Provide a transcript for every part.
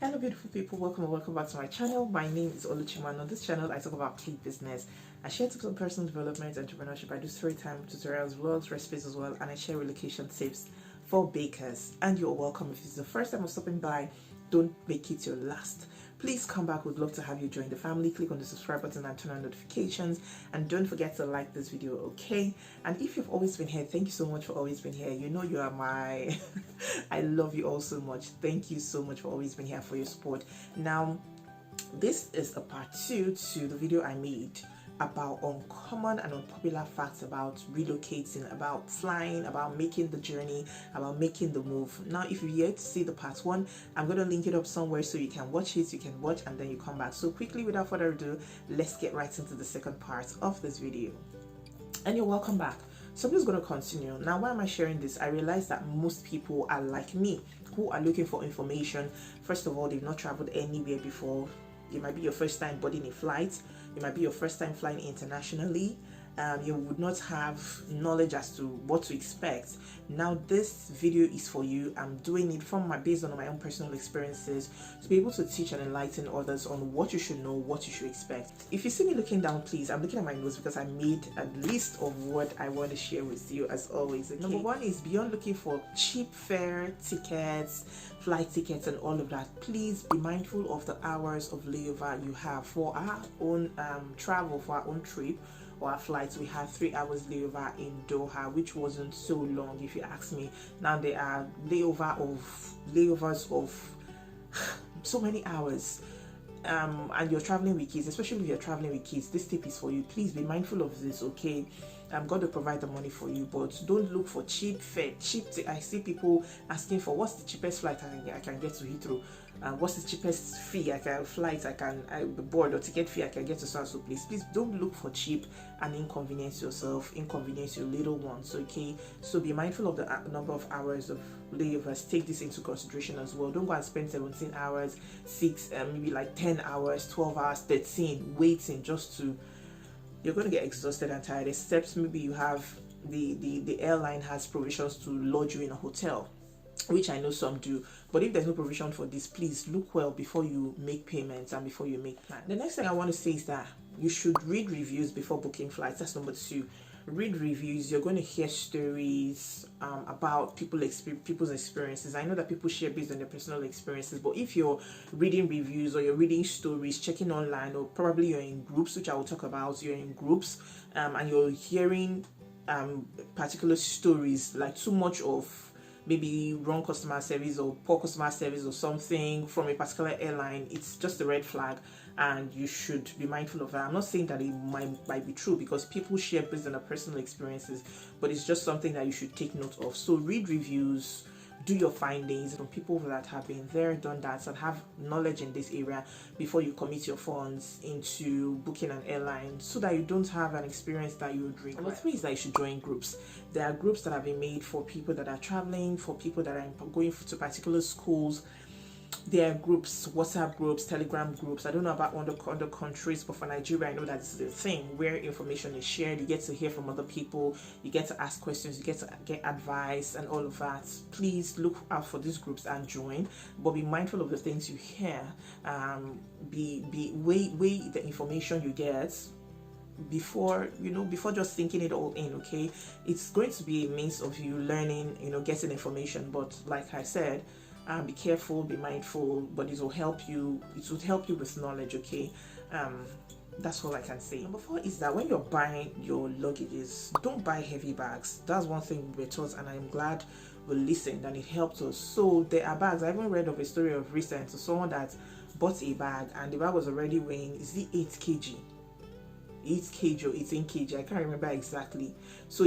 Hello beautiful people, welcome and welcome back to my channel. My name is Oluchiimoh. On this channel I talk about clean business. I share tips on personal development, entrepreneurship. I do story time, tutorials, vlogs, recipes as well, and I share relocation tips for bakers. And you're welcome. If it's the first time of stopping by, don't make it your last. Please come back. We'd love to have you join the family. Click on the subscribe button and turn on notifications, and don't forget to like this video, okay? And if you've always been here, thank you so much for always being here. You know you are my I love you all so much. Thank you so much for always being here, for your support. Now this is a part 2 to the video I made about uncommon and unpopular facts about relocating, about flying, about making the journey, about making the move. Now if you're yet to see the part 1, I'm going to link it up somewhere so you can watch it, and then you come back. So quickly, without further ado, let's get right into the second part of this video. And you're welcome back. So I'm just going to continue. Now, why am I sharing this? I realize that most people are like me, who are looking for information. First of all, they've not traveled anywhere before. It might be your first time boarding a flight. It might be your first time flying internationally. You would not have knowledge as to what to expect. Now this video is for you. I'm doing it based on my own personal experiences to be able to teach and enlighten others on what you should know, what you should expect. If you see me looking down, please, I'm looking at my notes because I made a list of what I want to share with you as always. Okay? Number 1 is, beyond looking for cheap fare tickets, flight tickets and all of that, please be mindful of the hours of layover you have. For our own travel, for our own trip or our flights, we had 3 hours layover in Doha, which wasn't so long if you ask me. Now there are layovers of so many hours, and you're traveling with kids. Especially if you're traveling with kids, this tip is for you. Please be mindful of this, okay? I'm going to provide the money for you, but don't look for cheap fare. I see people asking for, what's the cheapest flight I can get to Heathrow, what's the cheapest fee I can board or ticket fee I can get to so and so place. Please don't look for cheap and inconvenience yourself, inconvenience your little ones, okay? So be mindful of the number of hours of layovers. Take this into consideration as well. Don't go and spend 17 hours, maybe like 10 hours, 12 hours, 13 waiting just to. You're going to get exhausted and tired, except maybe you have the airline has provisions to lodge you in a hotel, which I know some do. But if there's no provision for this, please look well before you make payments and before you make plans. The next thing I want to say is that you should read reviews before booking flights. That's number 2. Read reviews. You're going to hear stories about people's experiences. I know that people share based on their personal experiences, but if you're reading reviews or you're reading stories, checking online, or probably you're in groups, which I will talk about, you're in groups and you're hearing particular stories, like too much of maybe wrong customer service or poor customer service or something from a particular airline, it's just a red flag, and you should be mindful of that. I'm not saying that it might be true, because people share based on their personal experiences, but it's just something that you should take note of. So read reviews, do your findings from people that have been there, done that, and have knowledge in this area before you commit your funds into booking an airline, so that you don't have an experience that you would regret. Number 3 is that you should join groups. There are groups that have been made for people that are traveling, for people that are going to particular schools. There are groups, WhatsApp groups, Telegram groups. I don't know about other countries, but for Nigeria, I know that's the thing where information is shared. You get to hear from other people, you get to ask questions, you get to get advice and all of that. Please look out for these groups and join, but be mindful of the things you hear. Weigh the information you get before just thinking it all in, okay? It's going to be a means of you learning, getting information, but like I said, be careful, be mindful, but it will help you with knowledge, okay? That's all I can say. Number 4 is that when you're buying your luggages, don't buy heavy bags. That's one thing we're taught, and I'm glad we listened and it helped us. So there are bags. I even read of a story of recent to someone that bought a bag, and the bag was already weighing, is it 8 kg? 8 kg or 18 kg, I can't remember exactly. So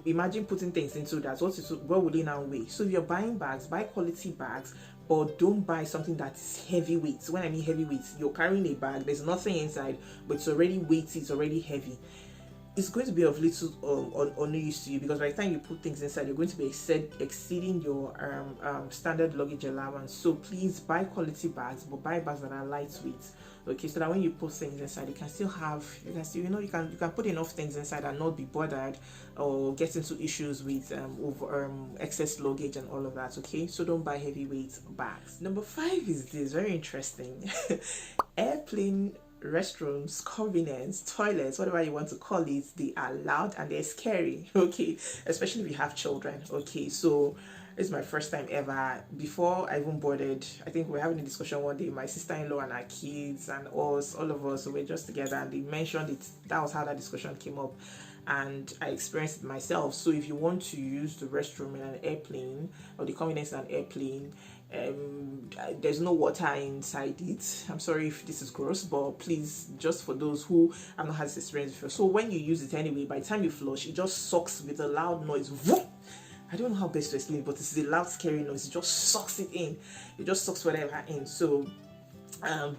imagine putting things into that. What would they now weigh? So if you're buying bags, buy quality bags, but don't buy something that's heavyweight. When I mean heavyweight, you're carrying a bag, there's nothing inside, but it's already weighty, it's already heavy. it's going to be of little or no use to you, because by the time you put things inside, you're going to be exceeding your standard luggage allowance. So please buy quality bags, but buy bags that are lightweight. Okay, so that when you put things inside, you can still you can put enough things inside and not be bothered or get into issues with excess luggage and all of that. Okay, so don't buy heavyweight bags. Number 5 is this, very interesting. Airplane restrooms, convenience, toilets, whatever you want to call it, they are loud and they're scary. Okay, especially if you have children. Okay, so it's my first time ever. Before I even boarded, I think we were having a discussion one day, my sister-in-law and her kids and us, all of us, we were just together, and they mentioned it. That was how that discussion came up, and I experienced it myself. So if you want to use the restroom in an airplane, or the convenience in an airplane, there's no water inside it. I'm sorry if this is gross, but please, just for those who have not had this experience before. So when you use it anyway, by the time you flush, it just sucks with a loud noise. Whoop! I don't know how best to explain it, but it's a loud, scary noise. It just sucks it in. It just sucks whatever in. So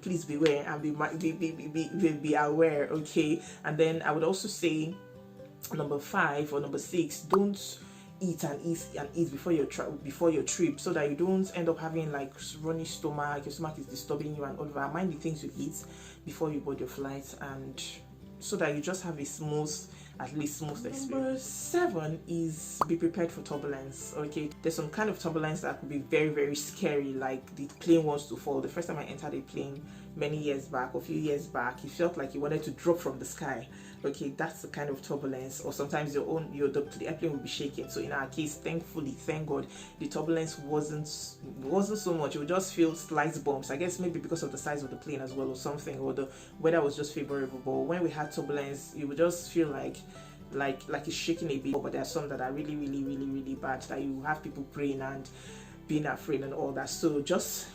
please beware and be aware. Okay, and then I would also say number 5 or number 6, don't eat before your trip, so that you don't end up having like runny stomach. Your stomach is disturbing you and all of that. Mind the things you eat before you board your flight, and so that you just have a smooth experience. Number 7 is be prepared for turbulence. Okay, there's some kind of turbulence that could be very, very scary, like the plane wants to fall. The first time I entered a plane many years back, a few years back, it felt like you wanted to drop from the sky. Okay, that's the kind of turbulence. Or sometimes the airplane will be shaking. So in our case, thank God, the turbulence wasn't so much. You would just feel slight bumps, I guess maybe because of the size of the plane as well, or something, or the weather was just favorable. But when we had turbulence, you would just feel like it's shaking a bit. But there are some that are really, really, really, really bad, that you have people praying and being afraid and all that. So just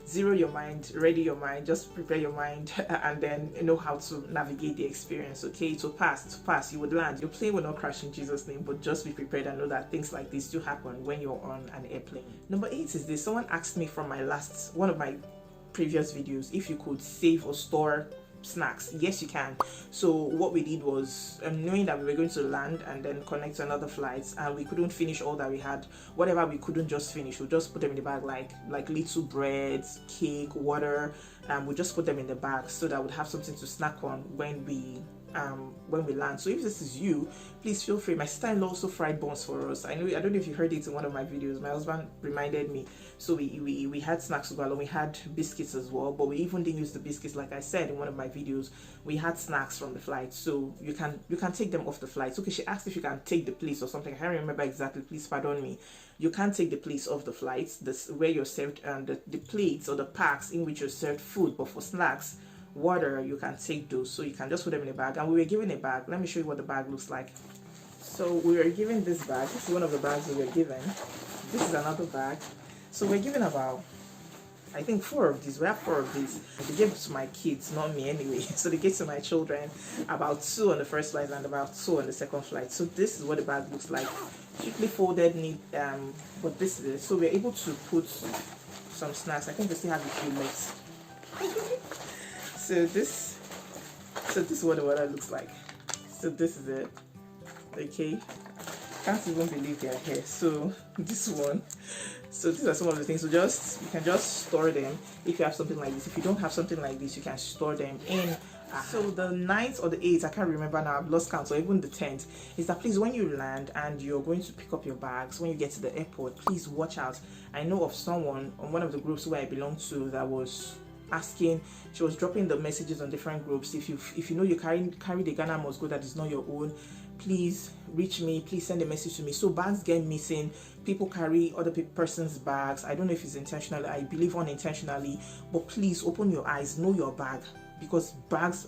zero your mind, ready your mind, just prepare your mind, and then know how to navigate the experience. Okay, to pass, you would land. Your plane will not crash in Jesus' name, but just be prepared and know that things like this do happen when you're on an airplane. Number 8 is this. Someone asked me from one of my previous videos if you could save or store snacks. Yes, you can. So what we did was, knowing that we were going to land and then connect to another flight, and we couldn't finish all that we had, whatever we couldn't just finish, we'll just put them in the bag, like little breads, cake, water, we'll just put them in the bag so that we'd have something to snack on when we land. So if this is you, please feel free. My sister-in-law also fried buns for us. I don't know if you heard it in one of my videos. My husband reminded me. So we had snacks as well, and we had biscuits as well, but we even didn't use the biscuits. Like I said in one of my videos, we had snacks from the flight, so you can take them off the flight. Okay, she asked if you can take the place or something. I can't remember exactly, please pardon me. You can't take the place of the flights, where you're served, the plates or the packs in which you're served food, but for snacks, water, you can take those. So you can just put them in a bag. And we were given a bag. Let me show you what the bag looks like. So we were given this bag. This is one of the bags we were given. This is another bag. So we're given about, I think, 4 of these. We have 4 of these. They gave it to my kids, not me anyway. So they gave to my children, about 2 on the first flight and about 2 on the second flight. So this is what the bag looks like. Strictly folded, neat, but this is it. So we're able to put some snacks. I think we still have a few left. So this is what the water looks like. So this is it. Okay, can't even believe they're here. So this one. So these are some of the things. So you can just store them if you have something like this. If you don't have something like this, you can store them in. So the 9th or the 8th, I can't remember now, I've lost count, or even the 10th, is that please, when you land and you're going to pick up your bags, when you get to the airport, please watch out. I know of someone on one of the groups where I belong to that was asking, she was dropping the messages on different groups. If you know you carry the Ghana must go that is not your own, please reach me, please send a message to me. So bags get missing, people carry other person's bags. I don't know if it's intentionally, I believe unintentionally, but please open your eyes, know your bag, because bags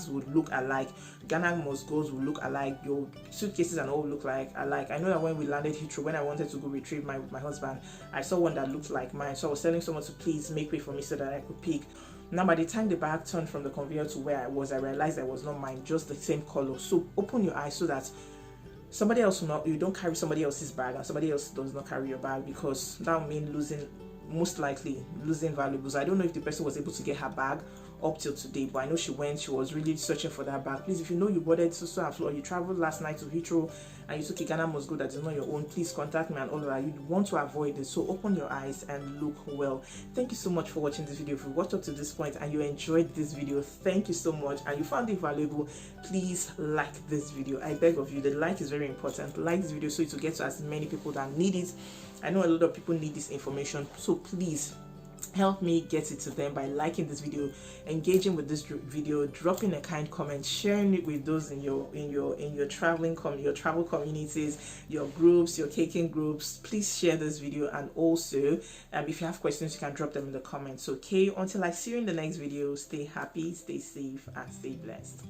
would look alike. Ghana must goes will look alike. Your suitcases and all look alike. I know that when we landed Heathrow, when I wanted to go retrieve my husband, I saw one that looked like mine. So I was telling someone to please make way for me so that I could pick. Now by the time the bag turned from the conveyor to where I was, I realized that was not mine, just the same color. So open your eyes so that somebody else will not, you don't carry somebody else's bag and somebody else does not carry your bag, because that will mean losing most likely losing valuables. I don't know if the person was able to get her bag up till today, but I know she was really searching for that bag. Please, if you know you boarded so and floor, you traveled last night to Heathrow and you took a Ghana must go that is not your own, please contact me and all of that. You want to avoid this, so open your eyes and look well. Thank you so much for watching this video. If you watched up to this point and you enjoyed this video, thank you so much, and you found it valuable, please like this video. I beg of you, the like is very important. Like this video so it will get to as many people that need it. I know a lot of people need this information, so please help me get it to them by liking this video, engaging with this video, dropping a kind comment, sharing it with those in your travel communities, your groups, your caking groups. Please share this video, and also if you have questions, you can drop them in the comments. Okay, until I see you in the next video, stay happy, stay safe, and stay blessed.